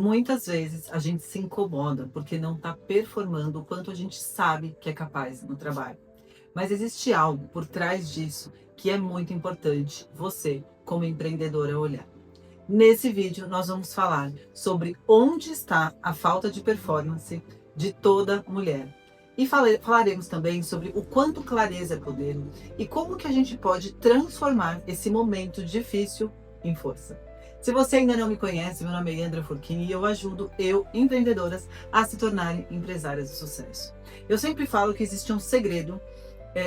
Muitas vezes a gente se incomoda porque não está performando o quanto a gente sabe que é capaz no trabalho. Mas existe algo por trás disso que é muito importante você, como empreendedora, olhar. Nesse vídeo, nós vamos falar sobre onde está a falta de performance de toda mulher. E falaremos também sobre o quanto clareza é poder e como que a gente pode transformar esse momento difícil em força. Se você ainda não me conhece, meu nome é Andrea Furquini e eu ajudo empreendedoras a se tornarem empresárias de sucesso. Eu sempre falo que existe um segredo,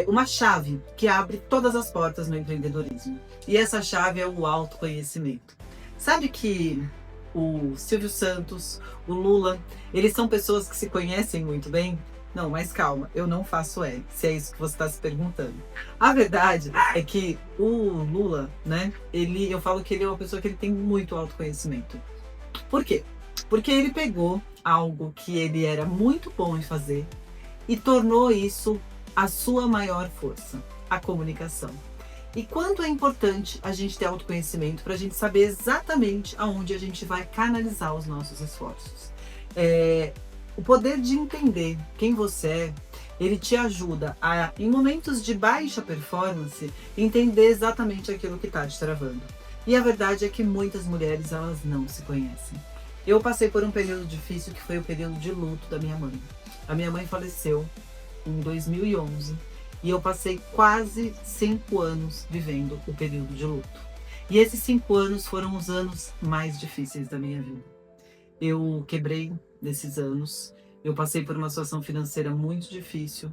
uma chave que abre todas as portas no empreendedorismo. E essa chave é o autoconhecimento. Sabe que o Silvio Santos, o Lula, eles são pessoas que se conhecem muito bem? Não, mas calma, eu não faço se é isso que você está se perguntando. A verdade é que o Lula, né, eu falo que ele é uma pessoa que ele tem muito autoconhecimento. Por quê? Porque ele pegou algo que ele era muito bom em fazer e tornou isso a sua maior força, a comunicação. E quanto é importante a gente ter autoconhecimento para a gente saber exatamente aonde a gente vai canalizar os nossos esforços. O poder de entender quem você ele te ajuda a, em momentos de baixa performance, entender exatamente aquilo que está te travando. E a verdade é que muitas mulheres, elas não se conhecem. Eu passei por um período difícil que foi o período de luto da minha mãe. A minha mãe faleceu em 2011 e eu passei quase 5 anos vivendo o período de luto. E esses 5 anos foram os anos mais difíceis da minha vida. Eu quebrei nesses anos, eu passei por uma situação financeira muito difícil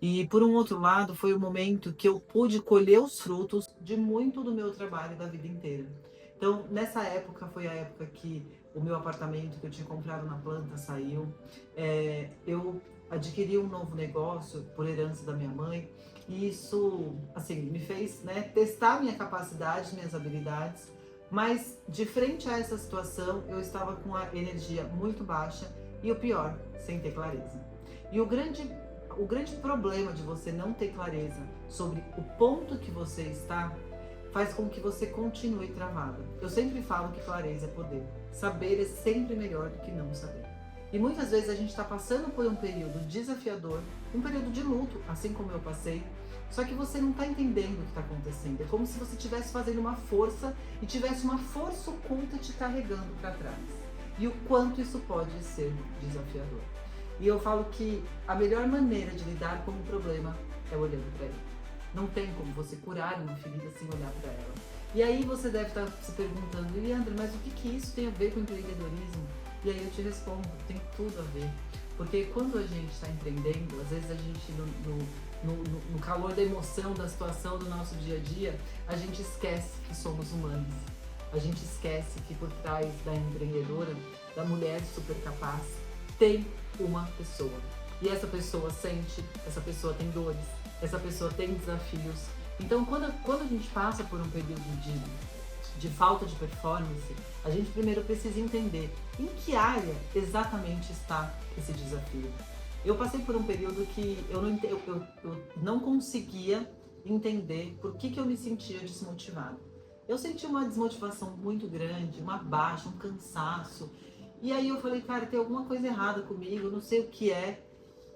e, por um outro lado, foi o momento que eu pude colher os frutos de muito do meu trabalho da vida inteira. Então, nessa época, foi a época que o meu apartamento que eu tinha comprado na planta saiu. Eu adquiri um novo negócio por herança da minha mãe e isso, assim, me fez, né, testar minha capacidade, minhas habilidades. Mas, de frente a essa situação, eu estava com a energia muito baixa e o pior, sem ter clareza. E o grande problema de você não ter clareza sobre o ponto que você está faz com que você continue travada. Eu sempre falo que clareza é poder. Saber é sempre melhor do que não saber. E muitas vezes a gente está passando por um período desafiador, um período de luto, assim como eu passei, só que você não está entendendo o que está acontecendo. É como se você estivesse fazendo uma força e tivesse uma força oculta te carregando para trás. E o quanto isso pode ser desafiador. E eu falo que a melhor maneira de lidar com o problema é olhando para ele. Não tem como você curar uma ferida sem olhar para ela. E aí você deve estar se perguntando, Leandro, mas o que isso tem a ver com empreendedorismo? E aí eu te respondo, tem tudo a ver. Porque quando a gente está empreendendo, às vezes a gente no calor da emoção, da situação do nosso dia a dia, a gente esquece que somos humanos. A gente esquece que por trás da empreendedora, da mulher super capaz, tem uma pessoa. E essa pessoa sente, essa pessoa tem dores, essa pessoa tem desafios. Então, quando a gente passa por um período de falta de performance, a gente primeiro precisa entender em que área exatamente está esse desafio. Eu passei por um período que eu não conseguia entender por que eu me sentia desmotivada. Eu senti uma desmotivação muito grande, uma baixa, um cansaço. E aí eu falei, cara, tem alguma coisa errada comigo, eu não sei o que é.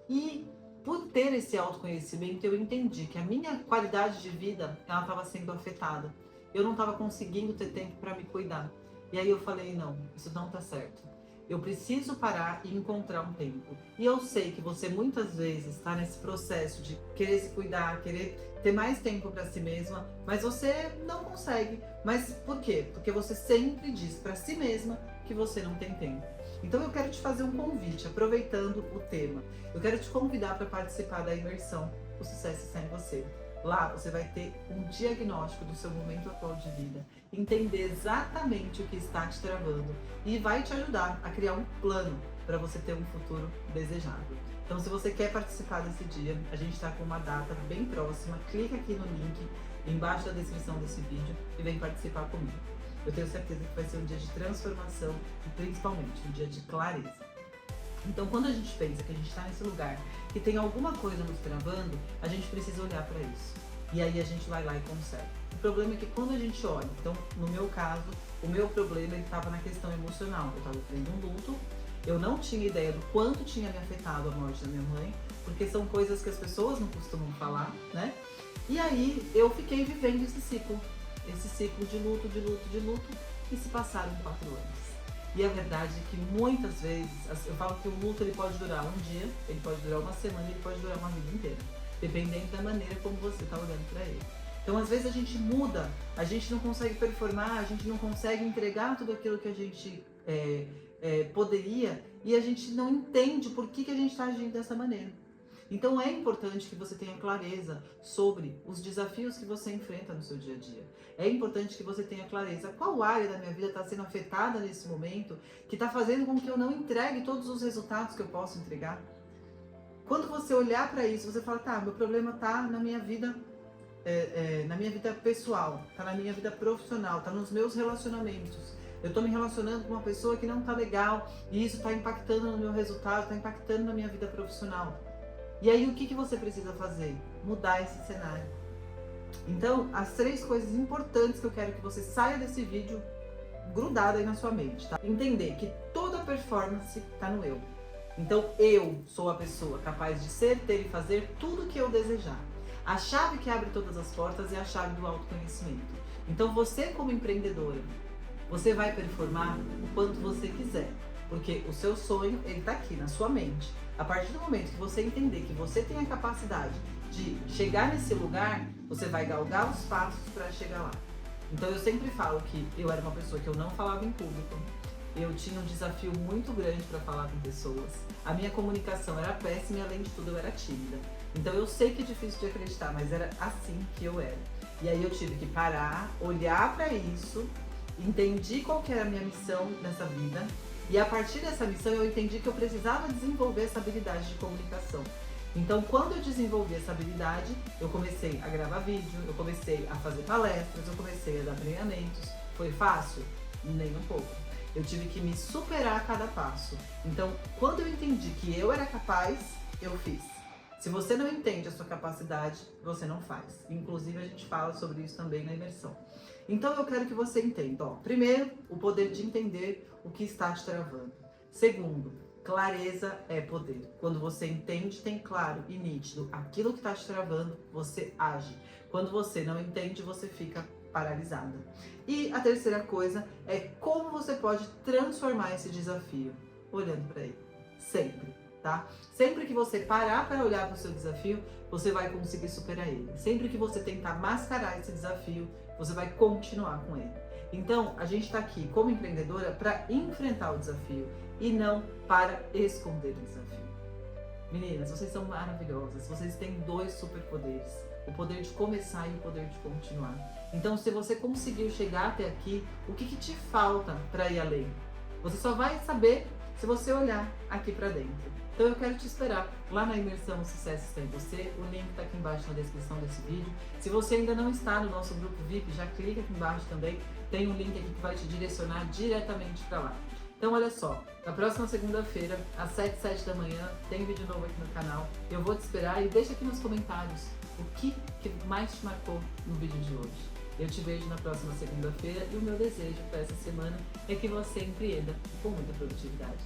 E por ter esse autoconhecimento, eu entendi que a minha qualidade de vida ela estava sendo afetada. Eu não estava conseguindo ter tempo para me cuidar. E aí eu falei, não, isso não está certo. Eu preciso parar e encontrar um tempo. E eu sei que você muitas vezes está nesse processo de querer se cuidar, querer ter mais tempo para si mesma, mas você não consegue. Mas por quê? Porque você sempre diz para si mesma que você não tem tempo. Então eu quero te fazer um convite, aproveitando o tema. Eu quero te convidar para participar da imersão O Sucesso Está em Você. Lá você vai ter um diagnóstico do seu momento atual de vida, entender exatamente o que está te travando e vai te ajudar a criar um plano para você ter um futuro desejado. Então, se você quer participar desse dia, a gente está com uma data bem próxima, clica aqui no link embaixo da descrição desse vídeo e vem participar comigo. Eu tenho certeza que vai ser um dia de transformação e principalmente um dia de clareza. Então, quando a gente pensa que a gente está nesse lugar, que tem alguma coisa nos travando, a gente precisa olhar para isso. E aí a gente vai lá e consegue. problema é que quando a gente olha, então no meu caso, o meu problema estava na questão emocional. Eu estava tendo um luto, eu não tinha ideia do quanto tinha me afetado a morte da minha mãe, porque são coisas que as pessoas não costumam falar, né? E aí eu fiquei vivendo esse ciclo de luto, de luto, de luto, e se passaram 4 anos. E a verdade é que muitas vezes, eu falo que o luto ele pode durar um dia, ele pode durar uma semana, ele pode durar uma vida inteira, dependendo da maneira como você está olhando para ele. Então, às vezes a gente muda, a gente não consegue performar, a gente não consegue entregar tudo aquilo que a gente poderia, e a gente não entende por que a gente está agindo dessa maneira. Então é importante que você tenha clareza sobre os desafios que você enfrenta no seu dia a dia. É importante que você tenha clareza qual área da minha vida está sendo afetada nesse momento, que está fazendo com que eu não entregue todos os resultados que eu posso entregar. Quando você olhar para isso, você fala, tá, meu problema está na minha vida, na minha vida pessoal, está na minha vida profissional, está nos meus relacionamentos. Eu estou me relacionando com uma pessoa que não está legal e isso está impactando no meu resultado, está impactando na minha vida profissional. E aí o que você precisa fazer? Mudar esse cenário. Então, as 3 coisas importantes que eu quero que você saia desse vídeo grudada aí na sua mente, tá? Entender que toda performance está no eu. Então, eu sou a pessoa capaz de ser, ter e fazer tudo o que eu desejar. A chave que abre todas as portas é a chave do autoconhecimento. Então, você como empreendedora, você vai performar o quanto você quiser. Porque o seu sonho, ele está aqui na sua mente. A partir do momento que você entender que você tem a capacidade de chegar nesse lugar, você vai galgar os passos para chegar lá. Então eu sempre falo que eu era uma pessoa que eu não falava em público, eu tinha um desafio muito grande para falar com pessoas, a minha comunicação era péssima e além de tudo eu era tímida. Então eu sei que é difícil de acreditar, mas era assim que eu era. E aí eu tive que parar, olhar para isso, entendi qual que era a minha missão nessa vida. E a partir dessa missão eu entendi que eu precisava desenvolver essa habilidade de comunicação. Então, quando eu desenvolvi essa habilidade, eu comecei a gravar vídeo, eu comecei a fazer palestras, eu comecei a dar treinamentos. Foi fácil? Nem um pouco. Eu tive que me superar a cada passo. Então, quando eu entendi que eu era capaz, eu fiz. Se você não entende a sua capacidade, você não faz. Inclusive, a gente fala sobre isso também na imersão. Então, eu quero que você entenda. Primeiro, o poder de entender o que está te travando. Segundo, clareza é poder. Quando você entende, tem claro e nítido aquilo que está te travando, você age. Quando você não entende, você fica paralisada. E a terceira coisa é como você pode transformar esse desafio, olhando para ele. Sempre. Tá? Sempre que você parar para olhar para o seu desafio, você vai conseguir superar ele. Sempre que você tentar mascarar esse desafio, você vai continuar com ele. Então, a gente está aqui como empreendedora para enfrentar o desafio e não para esconder o desafio. Meninas, vocês são maravilhosas. Vocês têm 2 superpoderes. O poder de começar e o poder de continuar. Então, se você conseguiu chegar até aqui, o que te falta para ir além? Você só vai saber se você olhar aqui para dentro. Então eu quero te esperar lá na imersão O Sucesso Está em Você. O link está aqui embaixo na descrição desse vídeo. Se você ainda não está no nosso grupo VIP, já clica aqui embaixo também. Tem um link aqui que vai te direcionar diretamente para lá. Então olha só, na próxima segunda-feira, às 7 da manhã, tem vídeo novo aqui no canal. Eu vou te esperar e deixa aqui nos comentários o que mais te marcou no vídeo de hoje. Eu te vejo na próxima segunda-feira e o meu desejo para essa semana é que você empreenda com muita produtividade.